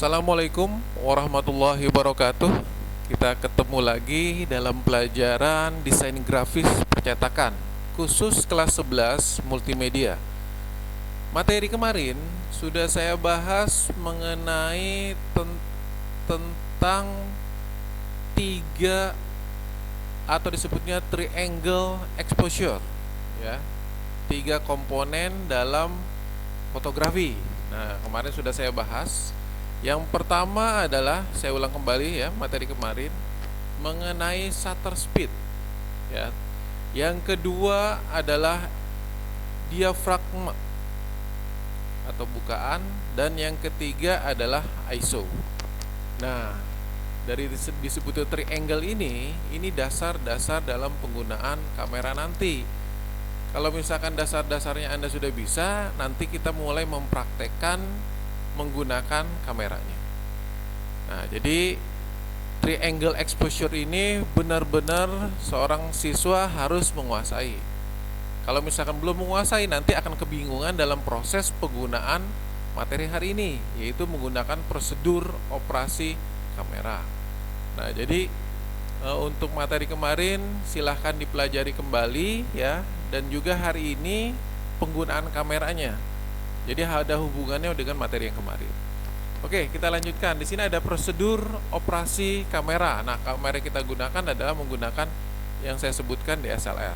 Assalamualaikum warahmatullahi wabarakatuh. Kita ketemu lagi dalam pelajaran desain grafis percetakan khusus kelas 11 multimedia. Materi kemarin sudah saya bahas mengenai tentang tiga atau disebutnya triangle exposure, ya, tiga komponen dalam fotografi. Nah, kemarin sudah saya bahas. Yang pertama adalah, saya ulang kembali ya materi kemarin, mengenai shutter speed, ya. Yang kedua adalah diafragma atau bukaan, dan yang ketiga adalah ISO. Nah, dari disebutnya triangle ini dasar-dasar dalam penggunaan kamera nanti. Kalau misalkan dasar-dasarnya Anda sudah bisa, nanti kita mulai mempraktekkan menggunakan kameranya. Nah, jadi triangle exposure ini benar-benar seorang siswa harus menguasai. Kalau misalkan belum menguasai, nanti akan kebingungan dalam proses penggunaan materi hari ini, yaitu menggunakan prosedur operasi kamera. Nah, jadi untuk materi kemarin silahkan dipelajari kembali ya, dan juga hari ini penggunaan kameranya. Jadi ada hubungannya dengan materi yang kemarin. Oke, kita lanjutkan. Di sini ada prosedur operasi kamera. Nah, kamera yang kita gunakan adalah menggunakan yang saya sebutkan DSLR.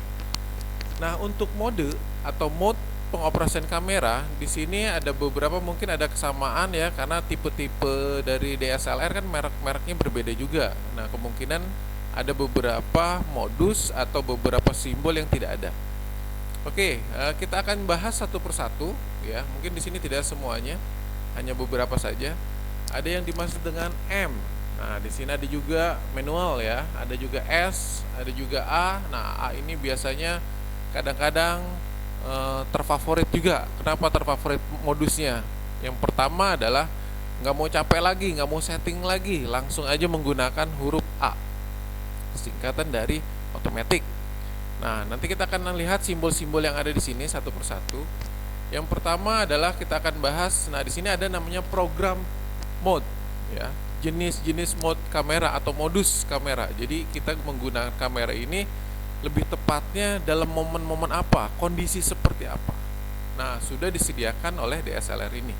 Nah, untuk mode atau mode pengoperasian kamera, di sini ada beberapa, mungkin ada kesamaan ya, karena tipe-tipe dari DSLR kan merek-mereknya berbeda juga. Nah, kemungkinan ada beberapa modus atau beberapa simbol yang tidak ada. Oke, kita akan bahas satu persatu ya. Mungkin di sini tidak semuanya, hanya beberapa saja. Ada yang dimaksud dengan M. Nah, di sini ada juga manual ya, ada juga S, ada juga A. Nah, A ini biasanya kadang-kadang terfavorit juga. Kenapa terfavorit modusnya? Yang pertama adalah nggak mau capek lagi, nggak mau setting lagi, langsung aja menggunakan huruf A, singkatan dari automatic. Nah, nanti kita akan lihat simbol-simbol yang ada di sini satu persatu. Yang pertama adalah kita akan bahas. Nah, di sini ada namanya program mode, ya, jenis-jenis mode kamera atau modus kamera. Jadi kita menggunakan kamera ini lebih tepatnya dalam momen-momen apa, kondisi seperti apa. Nah, sudah disediakan oleh DSLR ini.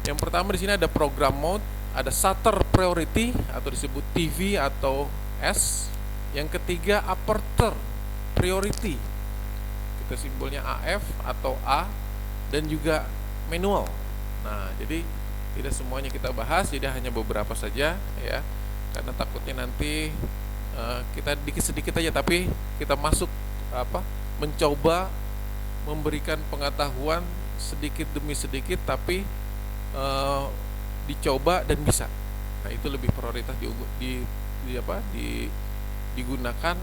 Yang pertama di sini ada program mode, ada shutter priority atau disebut TV atau S. Yang ketiga aperture priority, kita simbolnya AF atau A, dan juga manual. Nah, jadi tidak semuanya kita bahas, jadi hanya beberapa saja ya, karena takutnya nanti kita sedikit aja, tapi kita masuk mencoba memberikan pengetahuan sedikit demi sedikit, tapi dicoba dan bisa. Nah, itu lebih prioritas digunakan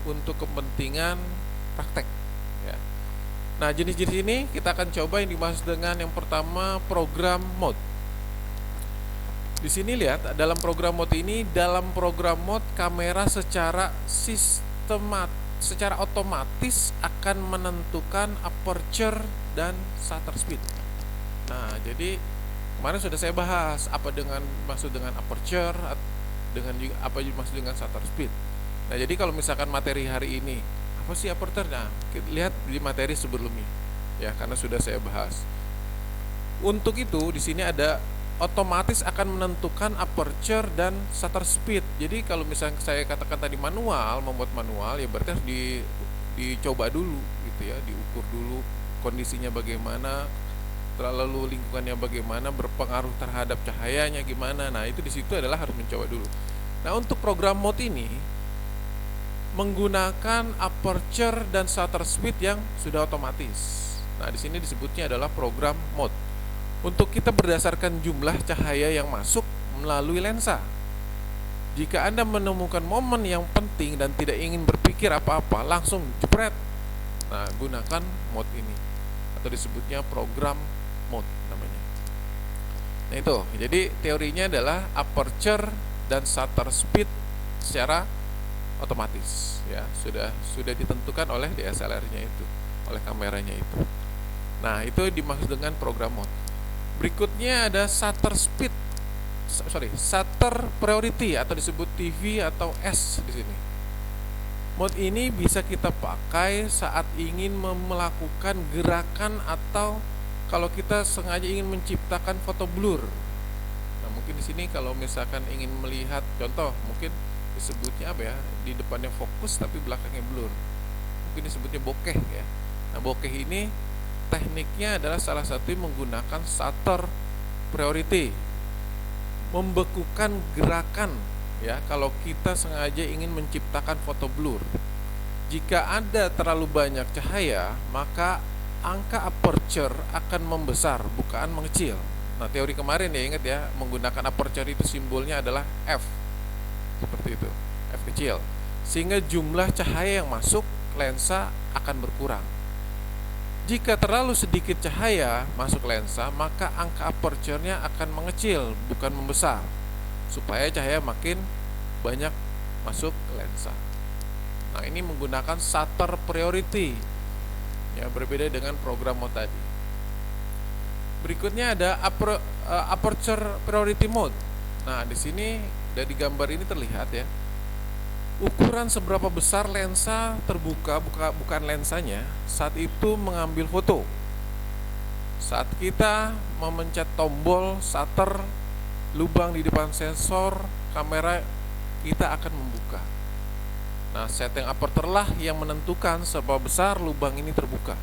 untuk kepentingan praktek ya. Nah, jenis-jenis ini kita akan coba yang dimaksud dengan yang pertama program mode. Di sini lihat dalam program mode ini, dalam program mode kamera secara otomatis akan menentukan aperture dan shutter speed. Nah, jadi kemarin sudah saya bahas apa maksud dengan aperture, dengan apa maksud dengan shutter speed. Nah, jadi kalau misalkan materi hari ini apa sih aperture? Nah, kita lihat di materi sebelumnya ya, karena sudah saya bahas. Untuk itu di sini ada otomatis akan menentukan aperture dan shutter speed. Jadi kalau misalnya saya katakan tadi membuat manual ya, berarti harus dicoba dulu gitu ya, diukur dulu kondisinya bagaimana, lalu lingkungannya bagaimana, berpengaruh terhadap cahayanya gimana. Nah, itu di situ adalah harus mencoba dulu. Nah, untuk program mode ini menggunakan aperture dan shutter speed yang sudah otomatis. Nah, di sini disebutnya adalah program mode. Untuk kita berdasarkan jumlah cahaya yang masuk melalui lensa. Jika Anda menemukan momen yang penting dan tidak ingin berpikir apa-apa, langsung jepret. Nah, gunakan mode ini atau disebutnya program mode namanya. Nah, itu. Jadi teorinya adalah aperture dan shutter speed secara otomatis ya, sudah ditentukan oleh DSLR-nya itu, oleh kameranya itu. Nah, itu dimaksud dengan program mode. Berikutnya ada shutter priority atau disebut TV atau S di sini. Mode ini bisa kita pakai saat ingin melakukan gerakan atau kalau kita sengaja ingin menciptakan foto blur. Nah, mungkin di sini kalau misalkan ingin melihat contoh, mungkin disebutnya apa ya? Di depannya fokus tapi belakangnya blur. Mungkin disebutnya bokeh ya. Nah, bokeh ini tekniknya adalah salah satu menggunakan shutter priority. Membekukan gerakan ya kalau kita sengaja ingin menciptakan foto blur. Jika ada terlalu banyak cahaya, maka angka aperture akan membesar, bukan mengecil. Nah, teori kemarin ya, ingat ya, menggunakan aperture itu simbolnya adalah F. Seperti itu, F kecil. Sehingga jumlah cahaya yang masuk lensa akan berkurang. Jika terlalu sedikit cahaya masuk lensa, maka angka aperture-nya akan mengecil, bukan membesar, supaya cahaya makin banyak masuk ke lensa. Nah, ini menggunakan shutter priority, ya, berbeda dengan program mode tadi. Berikutnya ada aperture priority mode. Nah, di sini dari gambar ini terlihat ya, ukuran seberapa besar lensa terbuka, bukan lensanya, saat itu mengambil foto. Saat kita memencet tombol shutter, lubang di depan sensor kamera kita akan membuka. Nah, setting aperture lah yang menentukan seberapa besar lubang ini terbuka.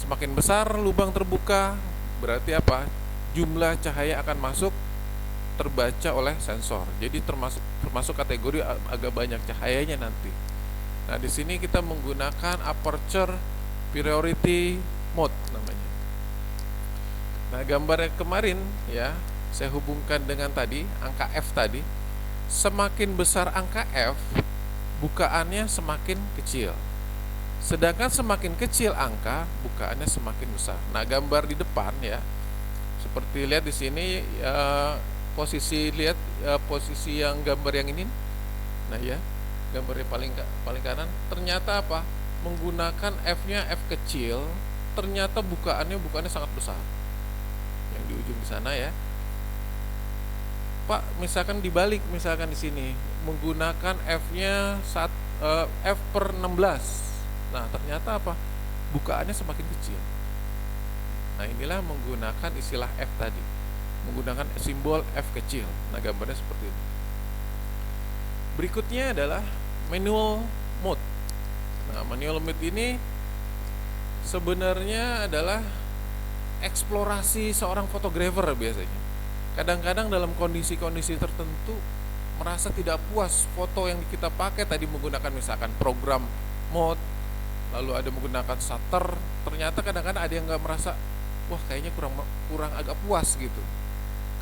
Semakin besar lubang terbuka, berarti apa? Jumlah cahaya akan masuk terbaca oleh sensor. Jadi termasuk kategori agak banyak cahayanya nanti. Nah, di sini kita menggunakan aperture priority mode namanya. Nah, gambar yang kemarin ya, saya hubungkan dengan tadi angka F tadi. Semakin besar angka F, bukaannya semakin kecil. Sedangkan semakin kecil angka, bukaannya semakin besar. Nah, gambar di depan ya, seperti lihat di sini posisi yang gambar yang ini. Nah ya, gambarnya paling kanan. Ternyata apa? Menggunakan F-nya F kecil, ternyata bukaannya sangat besar. Yang di ujung di sana ya. Pak, misalkan dibalik, misalkan di sini menggunakan F-nya F per 16. Nah, ternyata apa? Bukaannya semakin kecil. Nah, inilah menggunakan istilah F tadi, menggunakan simbol F kecil. Nah, gambarnya seperti ini. Berikutnya adalah manual mode. Nah, manual mode ini sebenarnya adalah eksplorasi seorang fotografer biasanya. Kadang-kadang dalam kondisi-kondisi tertentu merasa tidak puas foto yang kita pakai tadi menggunakan misalkan program mode, lalu ada menggunakan shutter, ternyata kadang-kadang ada yang nggak merasa, wah kayaknya kurang agak puas gitu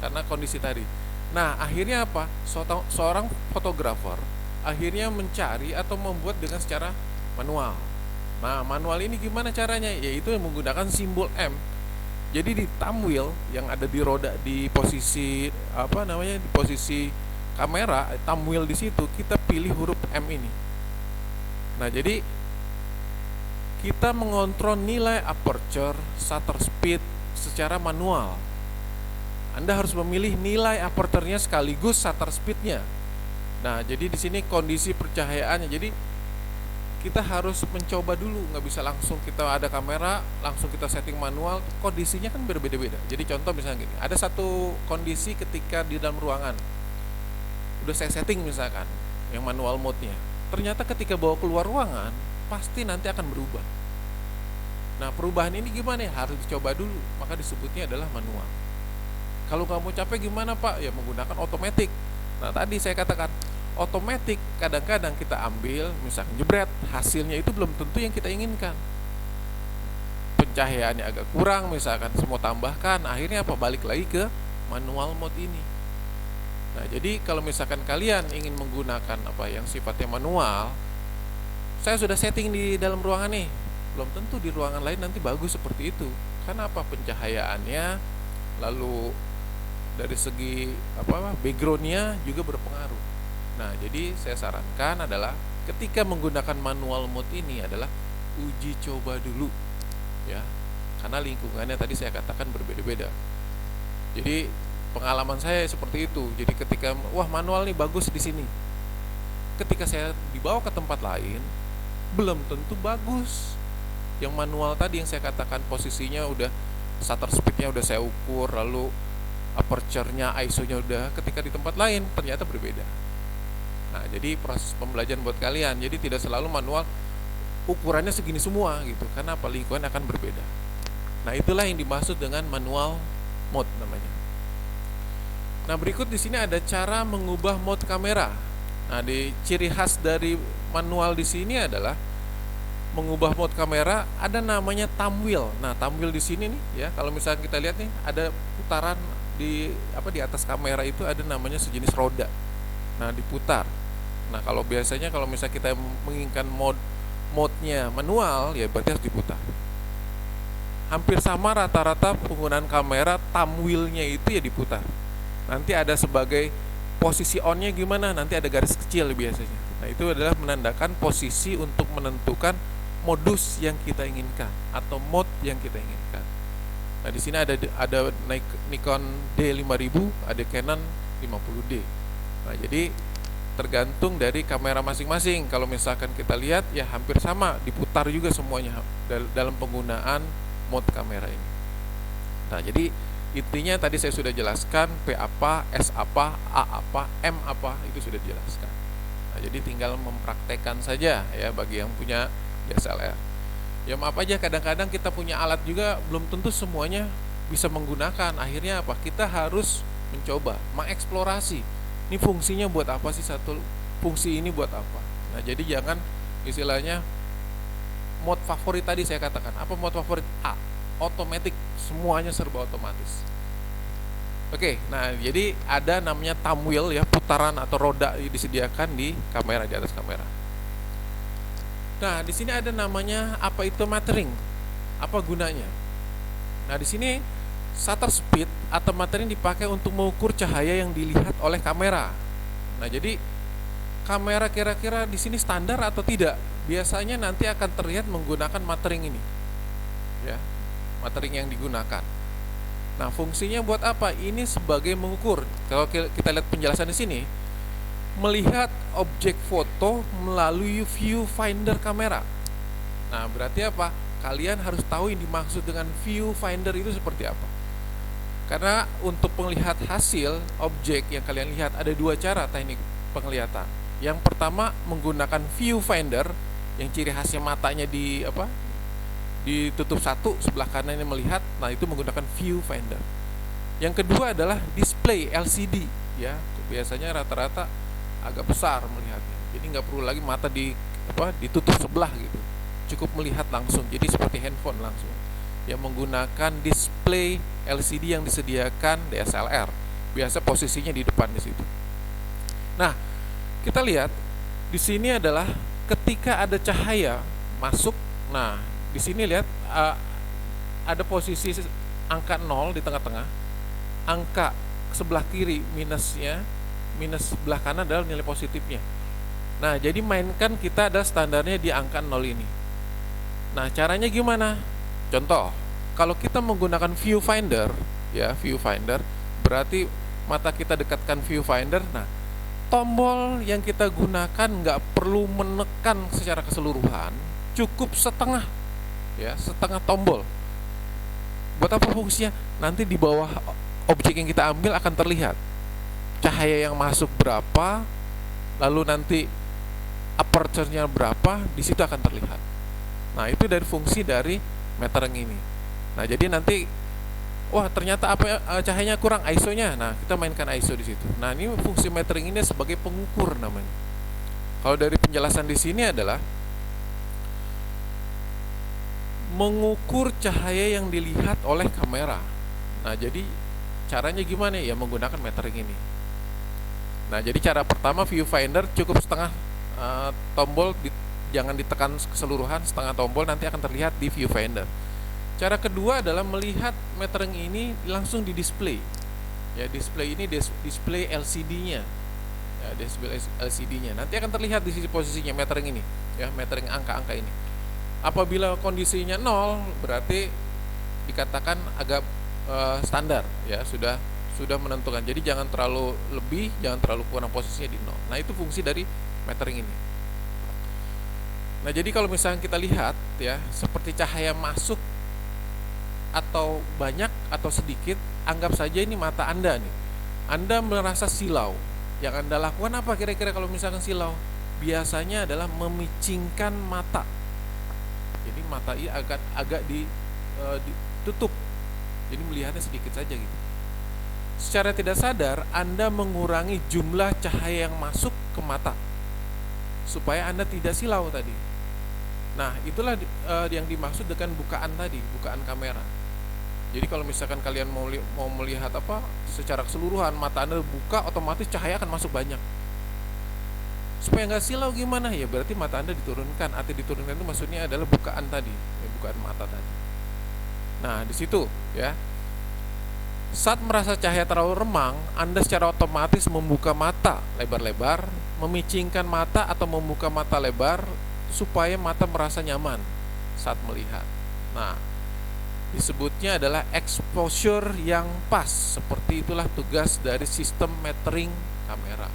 karena kondisi tadi. Nah, akhirnya apa? Seorang fotografer akhirnya mencari atau membuat dengan secara manual. Nah, manual ini gimana caranya? Yaitu menggunakan simbol M. Jadi di thumb wheel yang ada di roda di posisi di posisi kamera, thumb wheel di situ kita pilih huruf M ini. Nah, jadi kita mengontrol nilai aperture, shutter speed secara manual. Anda harus memilih nilai aperture-nya sekaligus shutter speed-nya. Nah, jadi di sini kondisi percahayaannya. Jadi kita harus mencoba dulu, nggak bisa langsung kita ada kamera langsung kita setting manual, kondisinya kan berbeda-beda. Jadi contoh misalnya gini, ada satu kondisi ketika di dalam ruangan udah saya setting misalkan yang manual mode-nya, ternyata ketika bawa keluar ruangan pasti nanti akan berubah. Nah, perubahan ini gimana ya? Harus dicoba dulu, maka disebutnya adalah manual. Kalau kamu capek gimana Pak? Ya menggunakan otomatis. Nah, tadi saya katakan otomatis kadang-kadang kita ambil misalkan jebret, hasilnya itu belum tentu yang kita inginkan. Pencahayaannya agak kurang misalkan, semua tambahkan, akhirnya apa? Balik lagi ke manual mode ini. Nah, jadi kalau misalkan kalian ingin menggunakan yang sifatnya manual, saya sudah setting di dalam ruangan nih, belum tentu di ruangan lain nanti bagus seperti itu. Karena apa? Pencahayaannya, lalu dari segi backgroundnya juga berpengaruh. Nah, jadi saya sarankan adalah ketika menggunakan manual mode ini adalah uji coba dulu ya, karena lingkungannya tadi saya katakan berbeda-beda. Jadi pengalaman saya seperti itu. Jadi ketika wah manual nih bagus di sini, ketika saya dibawa ke tempat lain belum tentu bagus. Yang manual tadi yang saya katakan posisinya udah, shutter speednya udah saya ukur, lalu aperture-nya, ISO-nya udah, ketika di tempat lain ternyata berbeda. Nah, jadi proses pembelajaran buat kalian. Jadi tidak selalu manual ukurannya segini semua gitu, karena apa, lingkungan akan berbeda. Nah, itulah yang dimaksud dengan manual mode namanya. Nah, berikut di sini ada cara mengubah mode kamera. Nah, di ciri khas dari manual di sini adalah mengubah mode kamera, ada namanya thumb wheel. Nah, thumb wheel di sini nih ya, kalau misalnya kita lihat nih, ada putaran di di atas kamera itu ada namanya sejenis roda. Nah, diputar. Nah, kalau biasanya kalau misalnya kita menginginkan mode-nya manual, ya berarti harus diputar. Hampir sama rata-rata penggunaan kamera, thumb wheel-nya itu ya diputar. Nanti ada sebagai posisi on-nya gimana, nanti ada garis kecil biasanya. Nah, itu adalah menandakan posisi untuk menentukan modus yang kita inginkan atau mode yang kita inginkan. Nah, di sini ada Nikon D5000, ada Canon 50D. Nah, jadi tergantung dari kamera masing-masing. Kalau misalkan kita lihat ya hampir sama, diputar juga semuanya dalam penggunaan mode kamera ini. Nah, jadi intinya tadi saya sudah jelaskan P apa, S apa, A apa, M apa, itu sudah dijelaskan. Nah, jadi tinggal mempraktekkan saja ya bagi yang punya DSLR. Ya maaf aja, kadang-kadang kita punya alat juga belum tentu semuanya bisa menggunakan. Akhirnya apa? Kita harus mencoba, mengeksplorasi. Ini fungsinya buat apa sih, satu fungsi ini buat apa? Nah, jadi jangan istilahnya mode favorit tadi saya katakan. Apa mode favorit? A, otomatis, semuanya serba otomatis. Oke, nah jadi ada namanya thumb wheel ya, putaran atau roda disediakan di kamera, di atas kamera. Nah, di sini ada namanya apa itu metering. Apa gunanya? Nah, di sini shutter speed atau metering dipakai untuk mengukur cahaya yang dilihat oleh kamera. Nah, jadi kamera kira-kira di sini standar atau tidak? Biasanya nanti akan terlihat menggunakan metering ini. Ya, metering yang digunakan. Nah, fungsinya buat apa? Ini sebagai mengukur. Kalau kita lihat penjelasan di sini, melihat objek foto melalui viewfinder kamera. Nah, berarti apa? Kalian harus tahu yang dimaksud dengan viewfinder itu seperti apa. Karena untuk melihat hasil objek yang kalian lihat ada dua cara teknik penglihatan. Yang pertama menggunakan viewfinder, yang ciri khasnya matanya ditutup satu, sebelah kanannya melihat. Nah, itu menggunakan viewfinder. Yang kedua adalah display LCD ya. Biasanya rata-rata agak besar melihatnya, jadi nggak perlu lagi mata ditutup sebelah gitu, cukup melihat langsung, jadi seperti handphone langsung yang menggunakan display LCD yang disediakan DSLR. Biasa posisinya di depan di situ. Nah, kita lihat di sini adalah ketika ada cahaya masuk. Nah, di sini lihat ada posisi angka 0 di tengah-tengah, angka sebelah kiri minus sebelah kanan adalah nilai positifnya. Nah, jadi mainkan kita ada standarnya di angka 0 ini. Nah, caranya gimana? Contoh, kalau kita menggunakan viewfinder ya, viewfinder berarti mata kita dekatkan viewfinder. Nah, tombol yang kita gunakan nggak perlu menekan secara keseluruhan, cukup setengah ya, setengah tombol. Buat apa fungsinya? Nanti di bawah objek yang kita ambil akan terlihat cahaya yang masuk berapa, lalu nanti aperture-nya berapa, di situ akan terlihat. Nah, itu dari fungsi dari metering ini. Nah, jadi nanti wah ternyata cahayanya kurang, ISO-nya. Nah, kita mainkan ISO di situ. Nah, ini fungsi metering ini sebagai pengukur namanya. Kalau dari penjelasan di sini adalah mengukur cahaya yang dilihat oleh kamera. Nah, jadi caranya gimana ya? Menggunakan metering ini. Nah, jadi cara pertama viewfinder cukup setengah tombol, jangan ditekan keseluruhan, setengah tombol nanti akan terlihat di viewfinder. Cara kedua adalah melihat metering ini langsung di display. Ya, display ini display LCD-nya. Ya, display LCD-nya. Nanti akan terlihat di sisi posisinya metering ini, ya, metering angka-angka ini. Apabila kondisinya 0, berarti dikatakan agak standar ya, sudah menentukan. Jadi jangan terlalu lebih, jangan terlalu kurang, posisinya di nol. Nah, itu fungsi dari metering ini. Nah, jadi kalau misalnya kita lihat ya, seperti cahaya masuk atau banyak atau sedikit, anggap saja ini mata Anda nih. Anda merasa silau. Yang Anda lakukan apa kira-kira kalau misalkan silau? Biasanya adalah memicingkan mata. Jadi mata ini agak ditutup. Jadi melihatnya sedikit saja gitu. Secara tidak sadar Anda mengurangi jumlah cahaya yang masuk ke mata supaya Anda tidak silau tadi. Nah, itulah yang dimaksud dengan bukaan tadi, bukaan kamera. Jadi kalau misalkan kalian mau melihat secara keseluruhan, mata Anda buka, otomatis cahaya akan masuk banyak. Supaya nggak silau gimana? Ya berarti mata Anda diturunkan. Arti diturunkan itu maksudnya adalah bukaan tadi, ya, bukaan mata tadi. Nah, di situ ya. Saat merasa cahaya terlalu remang, Anda secara otomatis membuka mata lebar-lebar, memicingkan mata atau membuka mata lebar supaya mata merasa nyaman saat melihat. Nah, disebutnya adalah exposure yang pas. Seperti itulah tugas dari sistem metering kamera.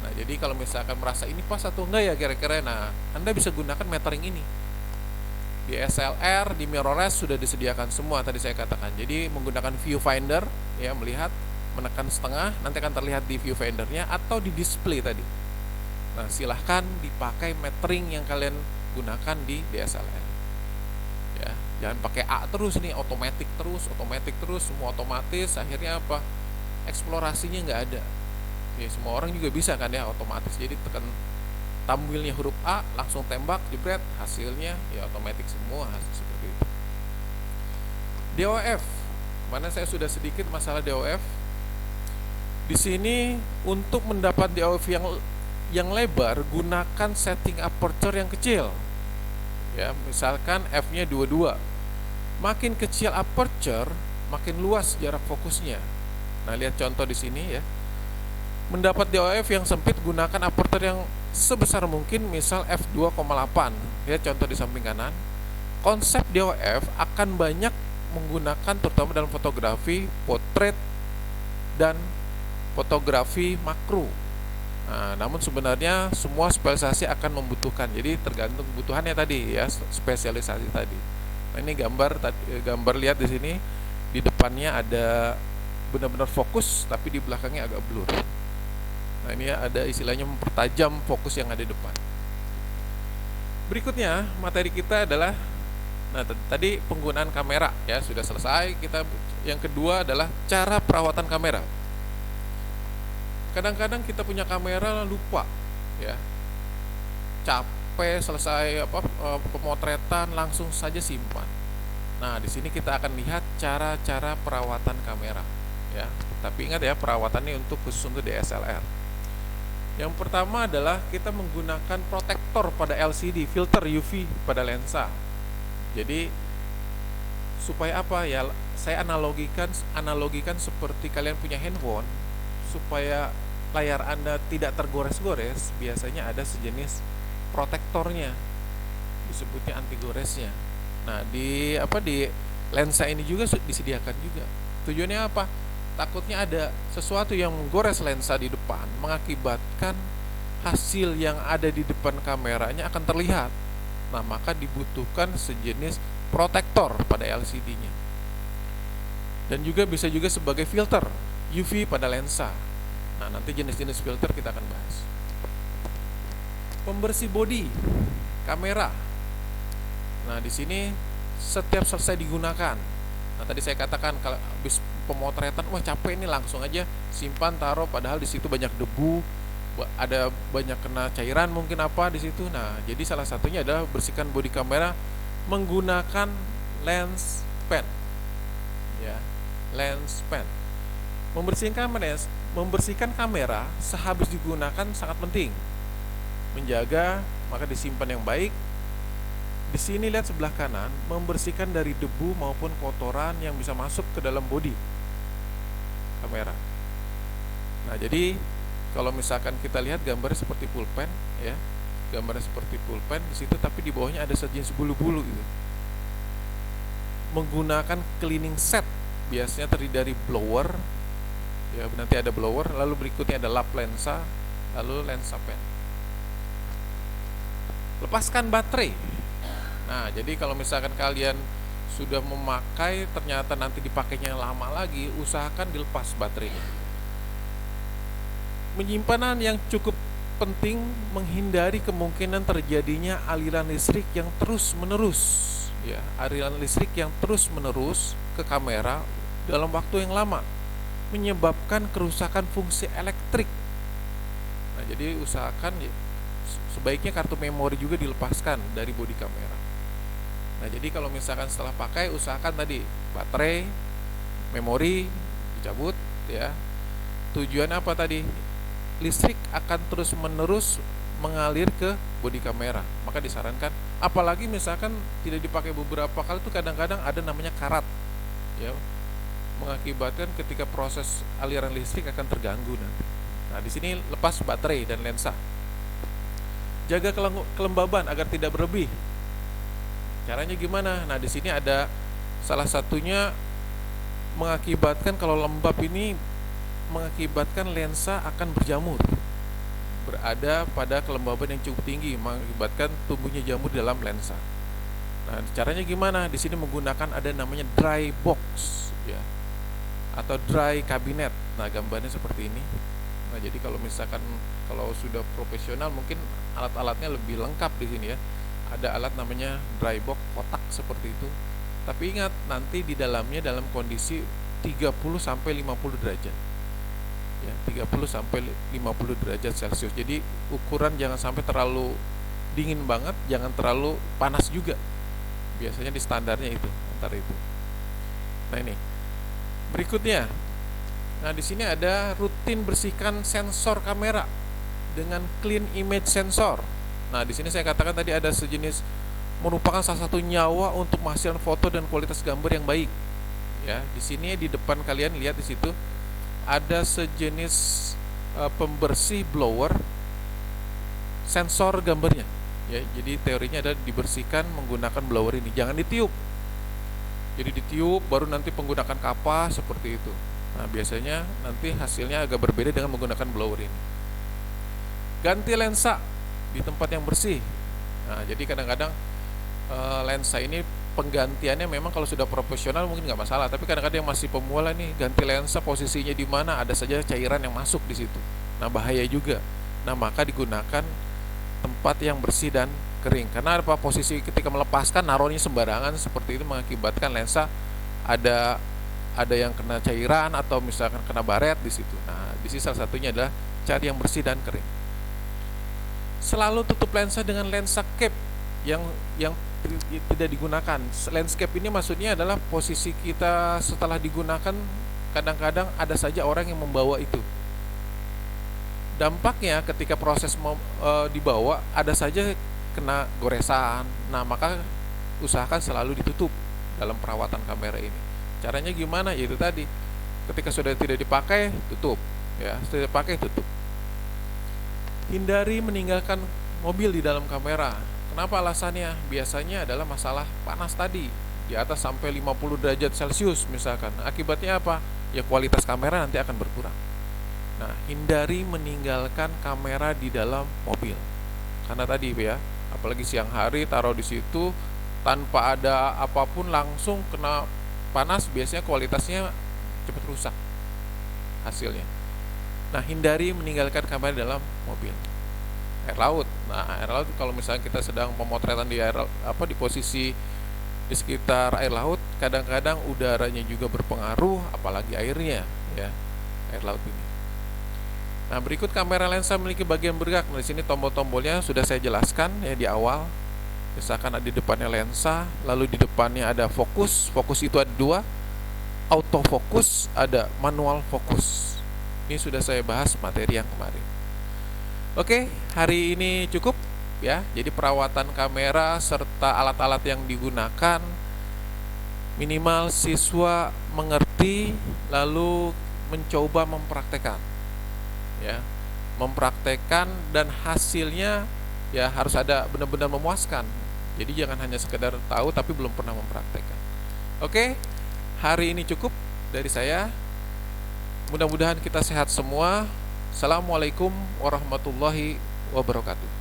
Nah, jadi kalau misalkan merasa ini pas atau enggak ya kira-kira, nah Anda bisa gunakan metering ini. Di SLR, di mirrorless sudah disediakan semua tadi saya katakan. Jadi menggunakan viewfinder ya, melihat, menekan setengah, nanti akan terlihat di viewfindernya atau di display tadi. Nah, silahkan dipakai metering yang kalian gunakan di DSLR. Ya, jangan pakai A terus nih, otomatis terus, semua otomatis, akhirnya apa? Eksplorasinya nggak ada. Ya, semua orang juga bisa kan ya otomatis. Jadi tekan tampilnya huruf A, langsung tembak, jebret, hasilnya ya otomatis semua seperti itu. DOF, mana saya sudah sedikit masalah DOF. Di sini untuk mendapat DOF yang lebar, gunakan setting aperture yang kecil. Ya, misalkan f-nya 22. Makin kecil aperture, makin luas jarak fokusnya. Nah, lihat contoh di sini ya. Mendapat DOF yang sempit, gunakan aperture yang sebesar mungkin, misal f2,8. Lihat contoh di samping kanan. Konsep DOF akan banyak menggunakan terutama dalam fotografi portrait dan fotografi makro. Nah, namun sebenarnya semua spesialisasi akan membutuhkan. Jadi tergantung kebutuhannya tadi ya, spesialisasi tadi. Nah, ini gambar lihat di sini, di depannya ada benar-benar fokus, tapi di belakangnya agak blur. Nah, ini ada istilahnya mempertajam fokus yang ada di depan. Berikutnya materi kita adalah, nah tadi penggunaan kamera ya sudah selesai. Kita yang kedua adalah cara perawatan kamera. Kadang-kadang kita punya kamera lupa ya, capek selesai pemotretan langsung saja simpan. Nah, di sini kita akan lihat cara-cara perawatan kamera ya. Tapi ingat ya, perawatannya khusus untuk DSLR. Yang pertama adalah kita menggunakan protektor pada LCD, filter UV pada lensa. Jadi supaya apa ya? Saya analogikan seperti kalian punya handphone, supaya layar Anda tidak tergores-gores, biasanya ada sejenis protektornya, disebutnya anti goresnya. Nah, di lensa ini juga disediakan juga. Tujuannya apa? Takutnya ada sesuatu yang menggores lensa di depan, mengakibatkan hasil yang ada di depan kameranya akan terlihat. Nah, maka dibutuhkan sejenis protektor pada LCD-nya. Dan juga bisa juga sebagai filter UV pada lensa. Nah, nanti jenis-jenis filter kita akan bahas. Pembersih bodi kamera. Nah, di sini setiap selesai digunakan. Nah, tadi saya katakan kalau habis pemotretan, wah capek ini, langsung aja simpan, taruh, padahal di situ banyak debu, ada banyak kena cairan mungkin di situ. Nah, jadi salah satunya adalah bersihkan bodi kamera menggunakan lens pen. Ya, lens pen. Membersihkan kamera sehabis digunakan sangat penting. Menjaga maka disimpan yang baik. Di sini lihat sebelah kanan, membersihkan dari debu maupun kotoran yang bisa masuk ke dalam bodi kamera. Nah, jadi kalau misalkan kita lihat gambarnya seperti pulpen ya, gambarnya seperti pulpen di situ, tapi di bawahnya ada sejenis bulu-bulu gitu. menggunakan cleaning set, biasanya terdiri dari blower, ya nanti ada blower, lalu berikutnya ada lap lensa, lalu lensa pen. Lepaskan baterai. Nah, jadi kalau misalkan kalian sudah memakai ternyata nanti dipakainya lama lagi, usahakan dilepas baterainya. Penyimpanan yang cukup penting, menghindari kemungkinan terjadinya aliran listrik yang terus-menerus, ya, aliran listrik yang terus-menerus ke kamera dalam waktu yang lama menyebabkan kerusakan fungsi elektrik. Nah, jadi usahakan ya, sebaiknya kartu memori juga dilepaskan dari bodi kamera. Nah, jadi kalau misalkan setelah pakai, usahakan tadi baterai, memori dicabut, ya. Tujuan apa tadi? Listrik akan terus-menerus mengalir ke bodi kamera. Maka disarankan, apalagi misalkan tidak dipakai beberapa kali, itu kadang-kadang ada namanya karat, ya, mengakibatkan ketika proses aliran listrik akan terganggu nanti. Nah, di sini lepas baterai dan lensa. Jaga kelembaban agar tidak berlebih. Caranya gimana? Nah, di sini ada salah satunya mengakibatkan kalau lembab ini mengakibatkan lensa akan berjamur, berada pada kelembaban yang cukup tinggi, mengakibatkan tumbuhnya jamur dalam lensa. Nah, caranya gimana? Di sini menggunakan ada namanya dry box, ya, atau dry cabinet. Nah, gambarnya seperti ini. Nah, jadi kalau misalkan kalau sudah profesional mungkin alat-alatnya lebih lengkap di sini, ya. Ada alat namanya dry box, kotak seperti itu. Tapi ingat, nanti di dalamnya dalam kondisi 30 sampai 50 derajat. Ya, 30 sampai 50 derajat Celcius. Jadi ukuran jangan sampai terlalu dingin banget, jangan terlalu panas juga. Biasanya di standarnya itu, antara itu. Nah, ini. Berikutnya. Nah, di sini ada rutin bersihkan sensor kamera dengan clean image sensor. Nah, di sini saya katakan tadi ada sejenis, merupakan salah satu nyawa untuk menghasilkan foto dan kualitas gambar yang baik. Ya, di sini di depan kalian lihat di situ ada sejenis pembersih blower sensor gambarnya, ya. Jadi teorinya ada dibersihkan menggunakan blower ini, jangan ditiup. Jadi ditiup baru nanti menggunakan kapas seperti itu. Nah, biasanya nanti hasilnya agak berbeda dengan menggunakan blower ini. Ganti lensa di tempat yang bersih. Nah, jadi kadang-kadang lensa ini penggantiannya memang kalau sudah profesional mungkin nggak masalah, tapi kadang-kadang yang masih pemula nih, ganti lensa posisinya di mana, ada saja cairan yang masuk di situ. Nah, bahaya juga. Nah, maka digunakan tempat yang bersih dan kering. Karena apa? Posisi ketika melepaskan naruhnya sembarangan seperti itu mengakibatkan lensa ada yang kena cairan atau misalkan kena baret di situ. Nah, di sini salah satunya adalah cari yang bersih dan kering. Selalu tutup lensa dengan lensa cap yang tidak digunakan. Landscape ini maksudnya adalah posisi kita setelah digunakan, kadang-kadang ada saja orang yang membawa itu. Dampaknya ketika proses dibawa ada saja kena goresan. Nah, maka usahakan selalu ditutup dalam perawatan kamera ini. Caranya gimana? Yaitu tadi, ketika sudah tidak dipakai, tutup, ya. Sudah dipakai, tutup. Hindari meninggalkan mobil di dalam kamera. Kenapa alasannya? Biasanya adalah masalah panas tadi, di atas sampai 50 derajat Celcius misalkan. Akibatnya apa? Ya, kualitas kamera nanti akan berkurang. Nah, hindari meninggalkan kamera di dalam mobil. Karena tadi, ya, apalagi siang hari taruh di situ tanpa ada apapun langsung kena panas, biasanya kualitasnya cepat rusak hasilnya. Nah, hindari meninggalkan kamera dalam mobil. Air laut. Nah, air laut kalau misalnya kita sedang pemotretan di di posisi di sekitar air laut, kadang-kadang udaranya juga berpengaruh, apalagi airnya, ya, air laut ini. Nah, berikut kamera lensa memiliki bagian bergerak. Nah, di sini tombol-tombolnya sudah saya jelaskan, ya, di awal. Misalkan ada di depannya lensa, lalu di depannya ada fokus. Fokus itu ada dua, autofokus, ada manual fokus. Ini sudah saya bahas materi yang kemarin. Oke, hari ini cukup, ya. Jadi perawatan kamera serta alat-alat yang digunakan minimal siswa mengerti, lalu mencoba mempraktekkan, ya. Mempraktekkan dan hasilnya ya harus ada, benar-benar memuaskan. Jadi jangan hanya sekedar tahu tapi belum pernah mempraktekkan. Oke, hari ini cukup dari saya. Mudah-mudahan kita sehat semua. Assalamualaikum warahmatullahi wabarakatuh.